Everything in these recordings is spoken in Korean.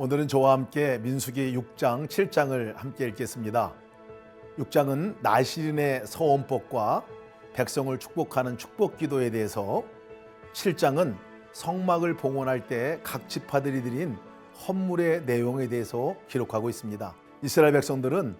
오늘은 저와 함께 민수기 6장, 7장을 함께 읽겠습니다. 6장은 나실인의 서원법과 백성을 축복하는 축복기도에 대해서, 7장은 성막을 봉헌할 때 각 지파들이 드린 헌물의 내용에 대해서 기록하고 있습니다. 이스라엘 백성들은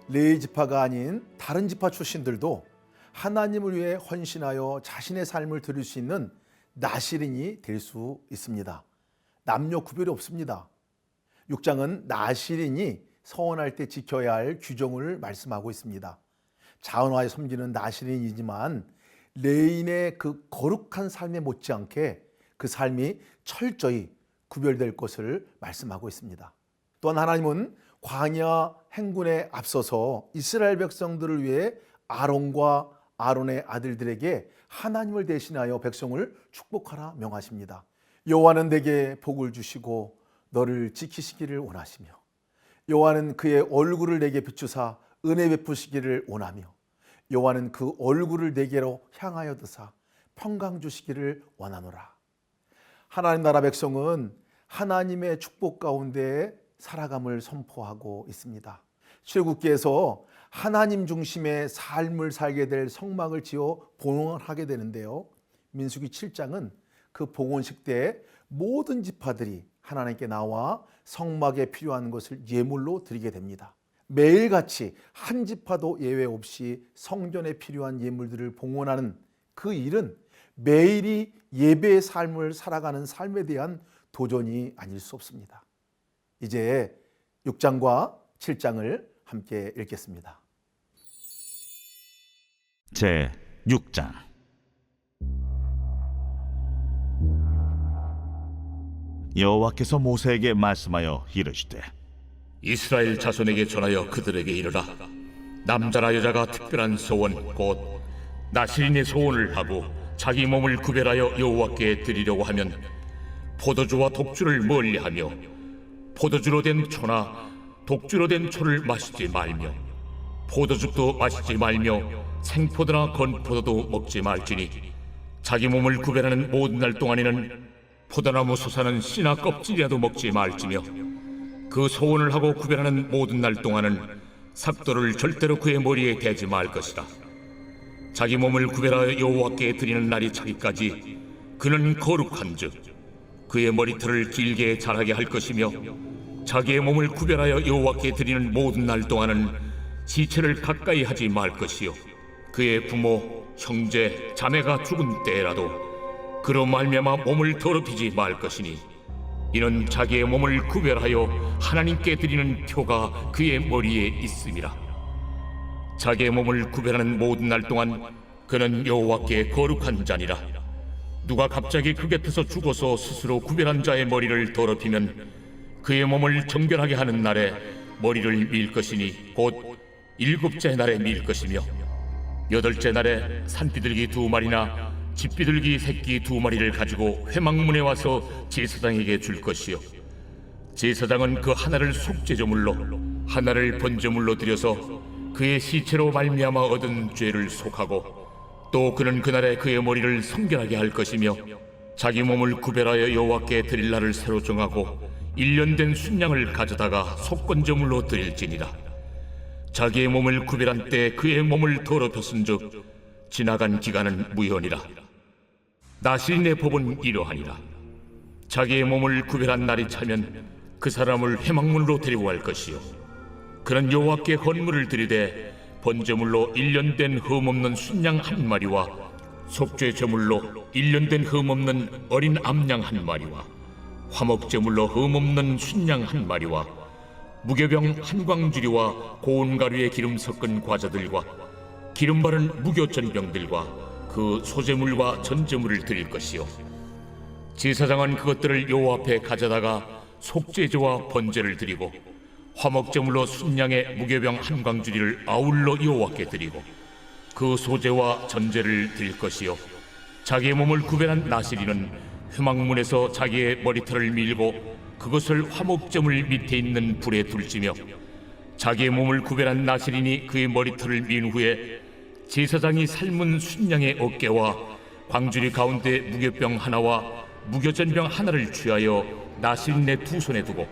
레위 지파가 아닌 다른 지파 출신들도 하나님을 위해 헌신하여 자신의 삶을 드릴 수 있는 나실인이 될 수 있습니다. 남녀 구별이 없습니다. 6장은 나실인이 서원할 때 지켜야 할 규정을 말씀하고 있습니다. 자원화에 섬기는 나실인이지만 레위인의 그 거룩한 삶에 못지않게 그 삶이 철저히 구별될 것을 말씀하고 있습니다. 또한 하나님은 광야 행군에 앞서서 이스라엘 백성들을 위해 아론과 아론의 아들들에게 하나님을 대신하여 백성을 축복하라 명하십니다. 여호와는 내게 복을 주시고 너를 지키시기를 원하시며, 여호와는 그의 얼굴을 내게 비추사 은혜 베푸시기를 원하며, 여호와는 그 얼굴을 내게로 향하여 드사 평강 주시기를 원하노라. 하나님 나라 백성은 하나님의 축복 가운데 살아감을 선포하고 있습니다. 출애굽기에서 하나님 중심의 삶을 살게 될 성막을 지어 봉헌하게 되는데요, 민수기 7장은 그 봉헌식 때 모든 지파들이 하나님께 나와 성막에 필요한 것을 예물로 드리게 됩니다. 매일같이 한 지파도 예외 없이 성전에 필요한 예물들을 봉헌하는 그 일은 매일이 예배의 삶을 살아가는 삶에 대한 도전이 아닐 수 없습니다. 이제 6장과 7장을 함께 읽겠습니다. 제 6장. 여호와께서 모세에게 말씀하여 이르시되, 이스라엘 자손에게 전하여 그들에게 이르라. 남자나 여자가 특별한 소원 곧 나실인의 소원을 하고 자기 몸을 구별하여 여호와께 드리려고 하면 포도주와 독주를 멀리하며 포도주로 된 초나 독주로 된 초를 마시지 말며 포도즙도 마시지 말며 생포도나 건포도도 먹지 말지니 자기 몸을 구별하는 모든 날 동안에는 포도나무 솟아는 씨나 껍질이라도 먹지 말지며 그 소원을 하고 구별하는 모든 날 동안은 삭도를 절대로 그의 머리에 대지 말 것이라. 자기 몸을 구별하여 여호와께 드리는 날이 차기까지 그는 거룩한즉 그의 머리털을 길게 자라게 할 것이며, 자기의 몸을 구별하여 여호와께 드리는 모든 날 동안은 시체를 가까이 하지 말 것이요, 그의 부모, 형제, 자매가 죽은 때라도 그로 말미암아 몸을 더럽히지 말 것이니 이는 자기의 몸을 구별하여 하나님께 드리는 표가 그의 머리에 있음이라. 자기의 몸을 구별하는 모든 날 동안 그는 여호와께 거룩한 자니라. 누가 갑자기 그 곁에서 죽어서 스스로 구별한 자의 머리를 더럽히면 그의 몸을 정결하게 하는 날에 머리를 밀 것이니 곧 7째 날에 밀 것이며, 8째 날에 산비둘기 2마리나 집비둘기 새끼 2마리를 가지고 회막문에 와서 제사장에게 줄 것이요, 제사장은 그 하나를 속죄제물로 하나를 번제물로 드려서 그의 시체로 말미암아 얻은 죄를 속하고, 또 그는 그날에 그의 머리를 성결하게 할 것이며, 자기 몸을 구별하여 여호와께 드릴 날을 새로 정하고 1년 된 순양을 가져다가 속건제물로 드릴지니라. 자기의 몸을 구별한 때 그의 몸을 더럽혔은즉 지나간 기간은 무효니라. 나실인의 법은 이러하니라. 자기의 몸을 구별한 날이 차면 그 사람을 회막문으로 데리고 갈 것이요, 그는 여호와께 헌물을 드리되 번제물로 1년 된 흠없는 순양 1마리와 속죄 제물로 1년 된 흠없는 어린 암양 1마리와 화목제물로 흠없는 순양 1마리와 무교병 1광주리와 고운 가루에 기름 섞은 과자들과 기름 바른 무교전병들과 그 소제물과 전제물을 드릴 것이요, 제사장은 그것들을 여호와 앞에 가져다가 속죄제와 번제를 드리고 화목제물로 순양의 무교병 1광주리를 아울러 여호와께 드리고 그 소제와 전제를 드릴 것이요, 자기의 몸을 구별한 나실인은 회막문에서 자기의 머리털을 밀고 그것을 화목제물 밑에 있는 불에 둘지며, 자기의 몸을 구별한 나실인이 그의 머리털을 민 후에 제사장이 삶은 순양의 어깨와 광주리 가운데 무교병 하나와 무교전병 하나를 취하여 나실인의 두 손에 두고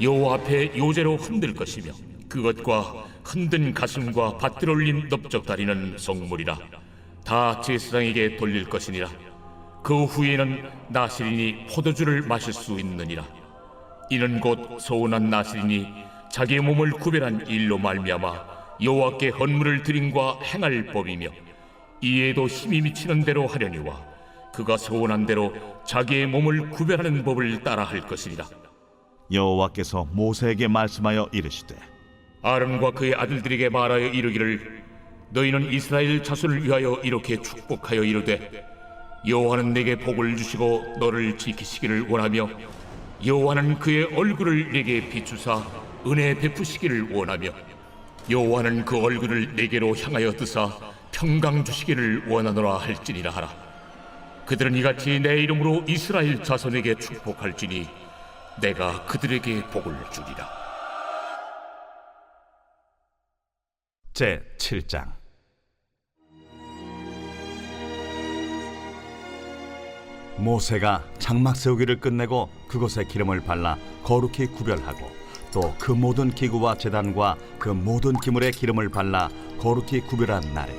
여호와 앞에 요제로 흔들 것이며 그것과 흔든 가슴과 밭들 올린 넓적다리는 성물이라 다 제사장에게 돌릴 것이니라. 그 후에는 나실인이 포도주를 마실 수 있느니라. 이는 곧 서운한 나실인이 자기의 몸을 구별한 일로 말미암아 여호와께 헌물을 드림과 행할 법이며 이에도 힘이 미치는 대로 하려니와 그가 서운한 대로 자기의 몸을 구별하는 법을 따라 할 것이니라. 여호와께서 모세에게 말씀하여 이르시되 아론과 그의 아들들에게 말하여 이르기를 너희는 이스라엘 자손을 위하여 이렇게 축복하여 이르되 여호와는 내게 복을 주시고 너를 지키시기를 원하며 여호와는 그의 얼굴을 내게 비추사 은혜 베푸시기를 원하며 여호와는 그 얼굴을 내게로 향하여 드사 평강 주시기를 원하노라 할지니라 하라. 그들은 이같이 내 이름으로 이스라엘 자손에게 축복할지니 내가 그들에게 복을 주리라. 제 7장. 모세가 장막 세우기를 끝내고 그곳에 기름을 발라 거룩히 구별하고 또 그 모든 기구와 제단과 그 모든 기물에 기름을 발라 거룩히 구별한 날에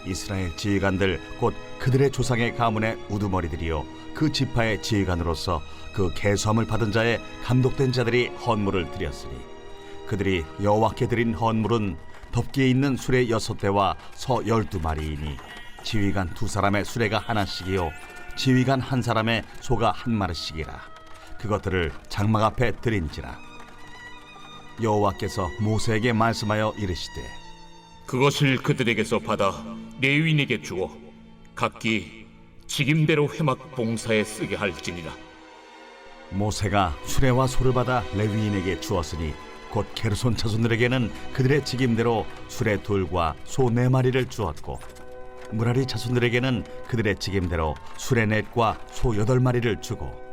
이스라엘 지휘관들 곧 그들의 조상의 가문의 우두머리들이요 그 지파의 지휘관으로서 그 계수함을 받은 자의 감독된 자들이 헌물을 드렸으니 그들이 여호와께 드린 헌물은 덮기에 있는 수레 6대와 서 12마리이니 지휘관 2사람의 수레가 하나씩이요 지휘관 1사람의 소가 1마리씩이라. 그것들을 장막 앞에 드린지라. 여호와께서 모세에게 말씀하여 이르시되 그것을 그들에게서 받아 레위인에게 주어 각기 직임대로 회막 봉사에 쓰게 할지니라. 모세가 수레와 소를 받아 레위인에게 주었으니 곧 게르손 자손들에게는 그들의 직임대로 수레 2과 소 4마리를 주었고 무라리 자손들에게는 그들의 직임대로 수레 4과 소 8마리를 주고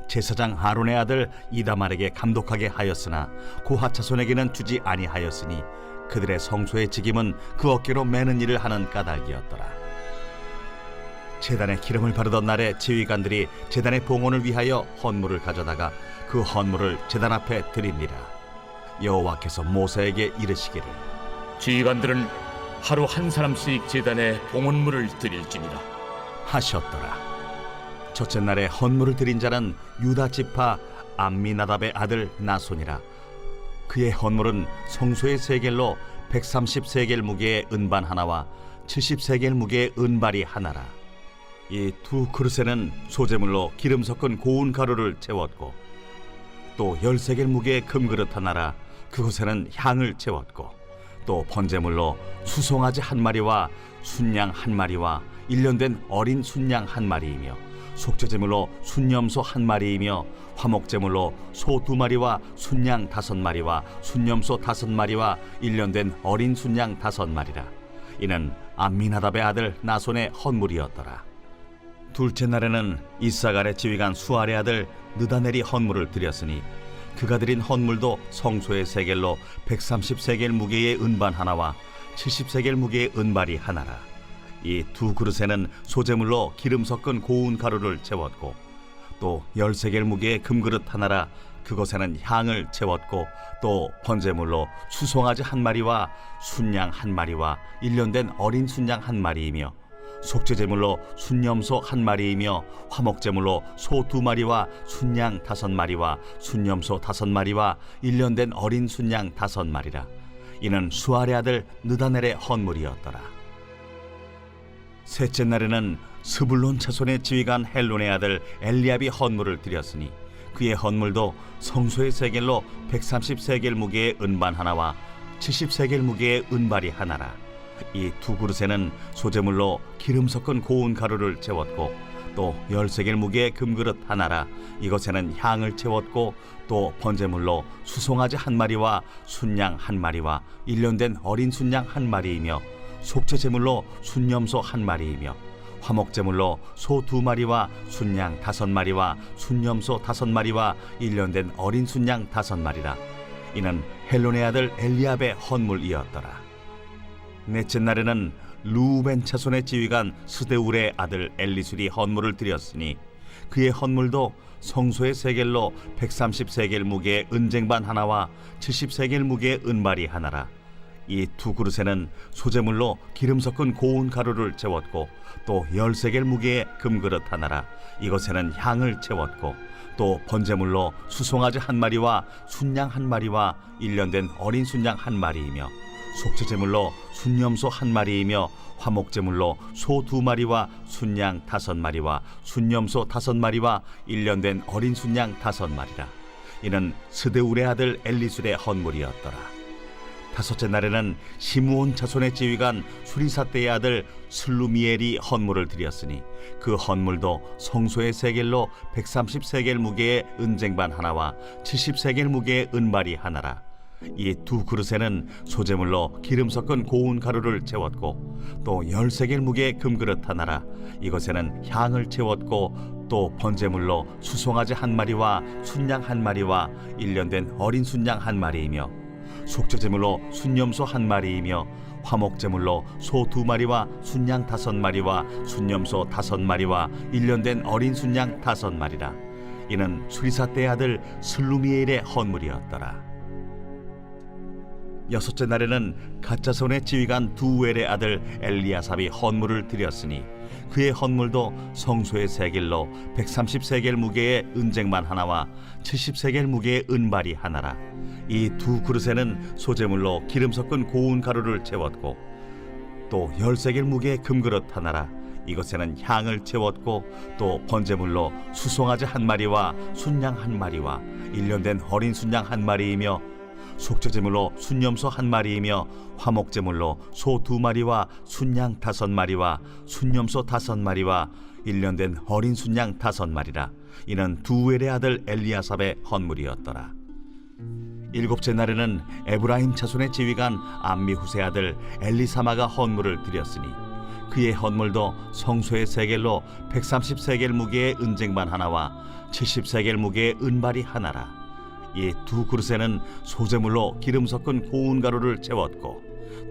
제사장 아론의 아들 이다말에게 감독하게 하였으나 고핫 자손에게는 주지 아니하였으니 그들의 성소의 직임은 그 어깨로 매는 일을 하는 까닭이었더라. 제단에 기름을 바르던 날에 지휘관들이 제단의 봉헌을 위하여 헌물을 가져다가 그 헌물을 제단 앞에 드립니다. 여호와께서 모세에게 이르시기를 지휘관들은 하루 1사람씩 제단에 봉헌물을 드릴지니라 하셨더라. 첫째 날에 헌물을 드린 자는 유다 지파 암미나답의 아들 나손이라. 그의 헌물은 성소의 세겔로 130세겔 무게의 은반 하나와 70세겔 무게의 은발이 하나라. 이 2 그릇에는 소재물로 기름 섞은 고운 가루를 채웠고 또 10세겔 무게의 금그릇 하나라. 그곳에는 향을 채웠고 또 번제물로 수송아지 1마리와 순양 1마리와 1년 된 어린 순양 1마리이며 속죄제물로 순염소 1마리이며 화목제물로 소 2마리와 순양 5마리와 순염소 5마리와 1년 된 어린 순양 5마리라. 이는 암미나답의 아들 나손의 헌물이었더라. 둘째 날에는 이사갈의 지휘관 수알의 아들 느다넬이 헌물을 드렸으니 그가 드린 헌물도 성소의 세겔로 130세겔 무게의 은반 하나와 70세겔 무게의 은발이 하나라. 이 2 그릇에는 소재물로 기름 섞은 고운 가루를 채웠고 또 10세겔 무게의 금그릇 하나라. 그것에는 향을 채웠고 또 번제물로 수송아지 1마리와 순양 1마리와 1년 된 어린 순양 1마리이며 속죄제물로 순염소 1마리이며 화목제물로 소 2마리와 순양 5마리와 순염소 5마리와 1년 된 어린 순양 5마리라. 이는 수알의 아들 느다넬의 헌물이었더라. 셋째 날에는 스불론 자손의 지휘관 헬론의 아들 엘리압이 헌물을 드렸으니 그의 헌물도 성소의 세겔로 130세겔 무게의 은반 하나와 70세겔 무게의 은발이 하나라. 이 2 그릇에는 소재물로 기름 섞은 고운 가루를 채웠고 또 10세겔 무게의 금그릇 하나라. 이것에는 향을 채웠고 또 번제물로 수송아지 1마리와 순양 1마리와 1년 된 어린 순양 1마리이며 속죄제물로 순염소 1마리이며 화목제물로 소 2마리와 순양 5마리와 순염소 5마리와 1년 된 어린 순양 5마리라. 이는 헬론의 아들 엘리압의 헌물이었더라. 넷째 날에는 루벤 자손의 지휘관 스데울의 아들 엘리술이 헌물을 드렸으니 그의 헌물도 성소의 세겔로 130세겔 무게의 은쟁반 하나와 70세겔 무게의 은발이 하나라. 이 두 그릇에는 소재물로 기름 섞은 고운 가루를 채웠고 또 10세겔 무게의 금그릇 하나라. 이것에는 향을 채웠고 또 번제물로 수송아지 한 마리와 순양 한 마리와 1년 된 어린 순양 한 마리이며 속죄제물로 순염소 한 마리이며 화목제물로 소 2마리와 순양 5마리와 순염소 5마리와 1년 된 어린 순양 5마리라. 이는 스데울의 아들 엘리술의 헌물이었더라. 다섯째 날에는 시므온 자손의 지휘관 수리사떼의 아들 슬루미엘이 헌물을 드렸으니 그 헌물도 성소의 세겔로 130세겔 무게의 은쟁반 하나와 70세겔 무게의 은발이 하나라. 이 두 그릇에는 소재물로 기름 섞은 고운 가루를 채웠고 또 10세겔 무게의 금그릇 하나라. 이것에는 향을 채웠고 또 번제물로 수송아지 한 마리와 순양 한 마리와 1년 된 어린 순양 한 마리이며 속죄제물로 순염소 한 마리이며 화목제물로 소 2마리와 순양 5마리와 순염소 5마리와 1년 된 어린 순양 5마리라. 이는 수리사떼의 아들 슬루미엘의 헌물이었더라. 여섯째 날에는 갓자손의 지휘관 두웰의 아들 엘리아삽이 헌물을 드렸으니 그의 헌물도 성소의 세겔로 130세겔 무게의 은쟁반 하나와 70세겔 무게의 은발이 하나라. 이 두 그릇에는 소재물로 기름 섞은 고운 가루를 채웠고 또 10세겔 무게의 금그릇 하나라. 이것에는 향을 채웠고 또 번제물로 수송아지 한 마리와 순양 한 마리와 1년 된 어린 순양 한 마리이며 속죄제물로 순염소 한 마리이며 화목제물로 소 2마리와 순양 5마리와 순염소 5마리와 1년 된 어린 순양 5마리라. 이는 두웰의 아들 엘리아삽의 헌물이었더라. 일곱째 날에는 에브라임 자손의 지휘관 암미후세 아들 엘리사마가 헌물을 드렸으니 그의 헌물도 성소의 세겔로 130세겔 무게의 은쟁반 하나와 70세겔 무게의 은발이 하나라. 이 두 그릇에는 소재물로 기름 섞은 고운 가루를 채웠고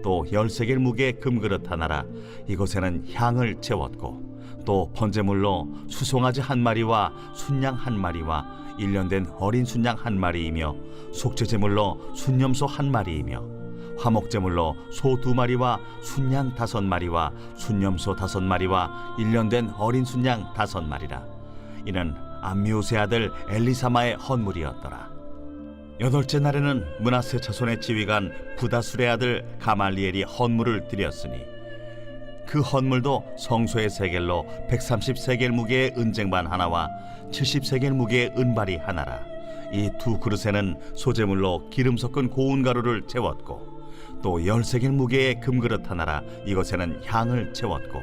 또 10세겔 무게의 금그릇 하나라. 이것에는 향을 채웠고 또 번제물로 수송아지 한 마리와 순양 한 마리와 1년 된 어린 순양 한 마리이며 속죄제물로 순염소 한 마리이며 화목제물로 소 2마리와 순양 5마리와 순염소 5마리와 1년 된 어린 순양 5마리라. 이는 암미우세 아들 엘리사마의 헌물이었더라. 여덟째 날에는 므낫세 자손의 지휘관 부다술의 아들 가말리엘이 헌물을 드렸으니 그 헌물도 성소의 세겔로 130세겔 무게의 은쟁반 하나와 70세겔 무게의 은발이 하나라. 이 두 그릇에는 소재물로 기름 섞은 고운 가루를 채웠고 또 10세겔 무게의 금그릇 하나라. 이것에는 향을 채웠고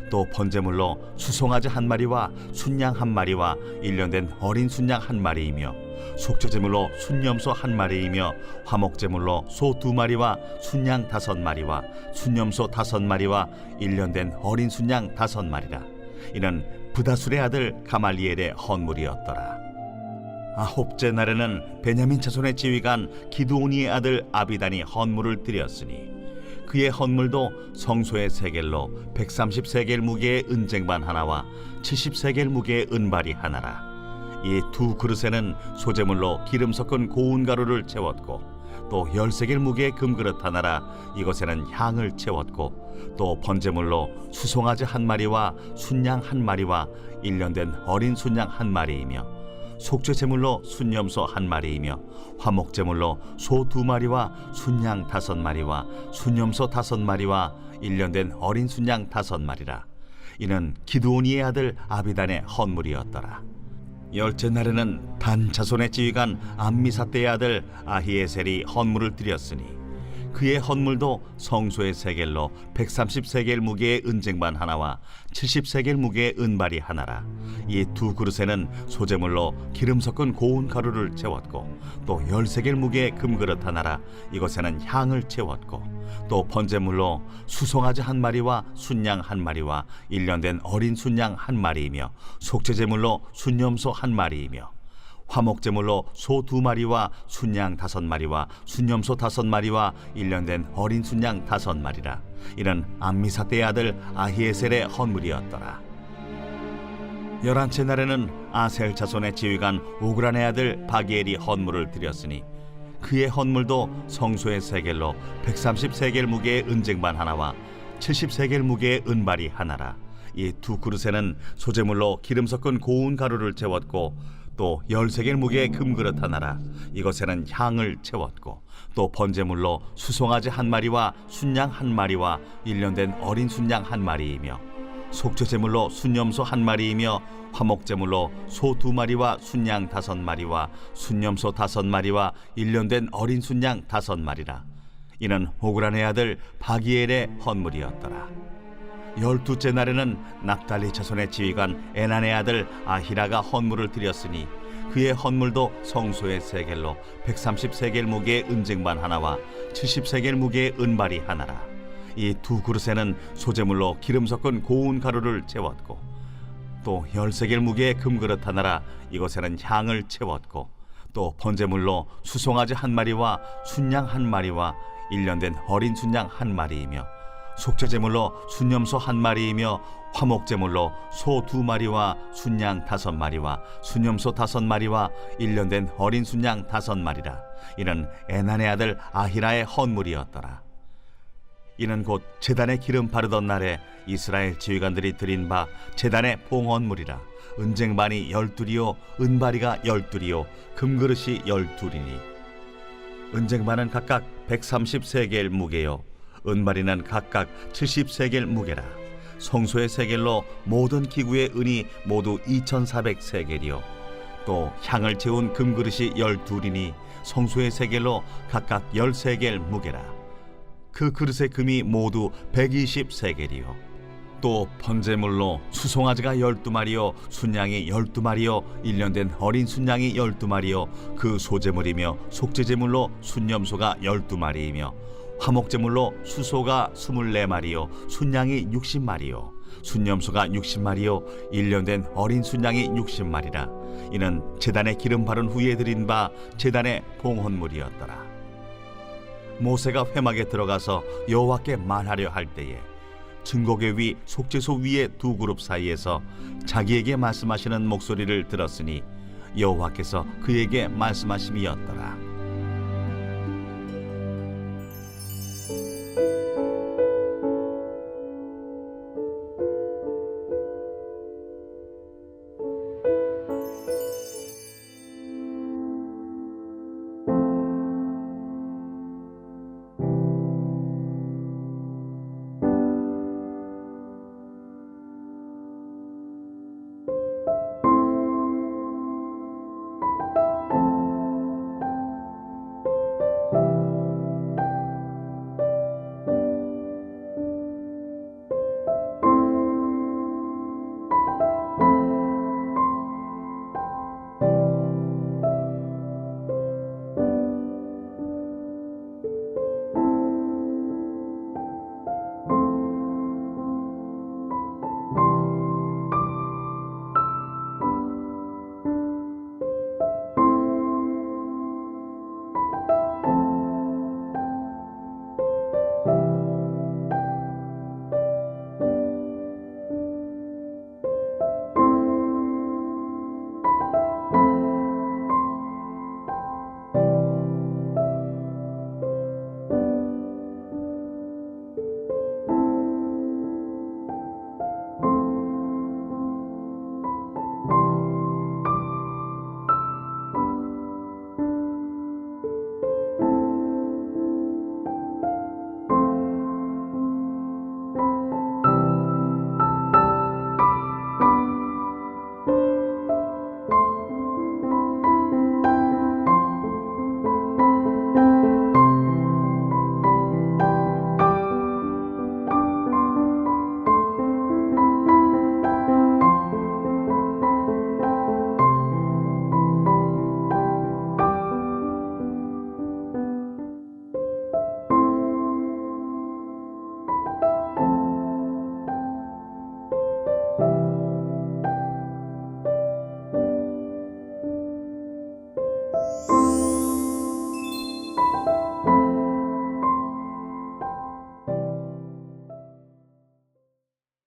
또 번제물로 수송아지 한 마리와 순양 한 마리와 1년 된 어린 순양 한 마리이며 속죄제물로 순염소 한 마리이며 화목제물로 소 2마리와 순양 5마리와 순염소 5마리와 1년 된 어린 순양 5마리라. 이는 부다술의 아들 가말리엘의 헌물이었더라. 아홉째 날에는 베냐민 자손의 지휘관 기드오니의 아들 아비단이 헌물을 드렸으니 그의 헌물도 성소의 세겔로 130세겔 무게의 은쟁반 하나와 70세겔 무게의 은발이 하나라. 이 두 그릇에는 소재물로 기름 섞은 고운 가루를 채웠고 또 10세겔 무게의 금그릇 하나라. 이것에는 향을 채웠고 또 번제물로 수송아지 한 마리와 순양 한 마리와 1년 된 어린 순양 한 마리이며 속죄제물로 순염소 한 마리이며 화목제물로 소 2마리와 순양 5마리와 순염소 5마리와 1년 된 어린 순양 5마리라. 이는 기드오니의 아들 아비단의 헌물이었더라. 열째 날에는 단 자손의 지휘관 암미사떼의 아들 아히에셀이 헌물을 드렸으니 그의 헌물도 성소의 세겔로 130세겔 무게의 은쟁반 하나와 70세겔 무게의 은발이 하나라. 이 두 그릇에는 소재물로 기름 섞은 고운 가루를 채웠고 또 10세겔 무게의 금그릇 하나라. 이것에는 향을 채웠고 또 번제물로 수송아지 한 마리와 순양 한 마리와 1년 된 어린 순양 한 마리이며 속죄제물로 순염소 한 마리이며 화목제물로 소 2마리와 순양 5마리와 순염소 5마리와 1년 된 어린 순양 5마리라. 이는 암미사떼의 아들 아히에셀의 헌물이었더라. 열한째 날에는 아셀 자손의 지휘관 오그란의 아들 바기엘이 헌물을 드렸으니 그의 헌물도 성소의 세겔로 130세겔 무게의 은쟁반 하나와 70세겔 무게의 은발이 하나라. 이 두 그릇에는 소재물로 기름 섞은 고운 가루를 채웠고 또 10세겔 무게의 금그릇 하나라. 이것에는 향을 채웠고 또 번제물로 수송아지 한 마리와 순양 한 마리와 1년 된 어린 순양 한 마리이며 속죄제물로 순염소 한 마리이며 화목제물로 소 2마리와 순양 5마리와 순염소 5마리와 1년 된 어린 순양 5마리라. 이는 오그란의 아들 바기엘의 헌물이었더라. 12째 날에는 납달리 자손의 지휘관 에난의 아들 아히라가 헌물을 드렸으니 그의 헌물도 성소의 세겔로 130세겔 무게의 은쟁반 하나와 70세겔 무게의 은발이 하나라. 이 두 그릇에는 소재물로 기름 섞은 고운 가루를 채웠고 또 10세겔 무게의 금그릇 하나라. 이것에는 향을 채웠고 또 번제물로 수송아지 한 마리와 순양 한 마리와 1년 된 어린 순양 한 마리이며 속죄제물로 순염소 한 마리이며 화목제물로 소 2마리와 순양 5마리와 순염소 5마리와 1년 된 어린 순양 5마리라. 이는 에난의 아들 아히라의 헌물이었더라. 이는 곧 제단에 기름 바르던 날에 이스라엘 지휘관들이 드린 바 제단의 봉헌물이라. 은쟁반이 12이요 은바리가 12이요 금그릇이 12이니 은쟁반은 각각 130세겔 무게요 은바리는 각각 70세겔 무게라. 성소의 세겔로 모든 기구의 은이 모두 2400세겔이요 또 향을 채운 금그릇이 12이니 성소의 세겔로 각각 10세겔 무게라. 그 그릇의 금이 모두 120세겔이요 또 번제물로 수송아지가 12마리요 순양이 12마리요 1년 된 어린 순양이 12마리요 그 소제물이며 속죄제물로 순염소가 12마리이며 화목제물로 수소가 24마리요 순양이 60마리요 순염소가 60마리요 1년 된 어린 순양이 60마리라. 이는 제단에 기름 바른 후에 드린 바 제단의 봉헌물이었더라. 모세가 회막에 들어가서 여호와께 말하려 할 때에 증거궤 위 속죄소 위의 두 그룹 사이에서 자기에게 말씀하시는 목소리를 들었으니 여호와께서 그에게 말씀하심이었더라.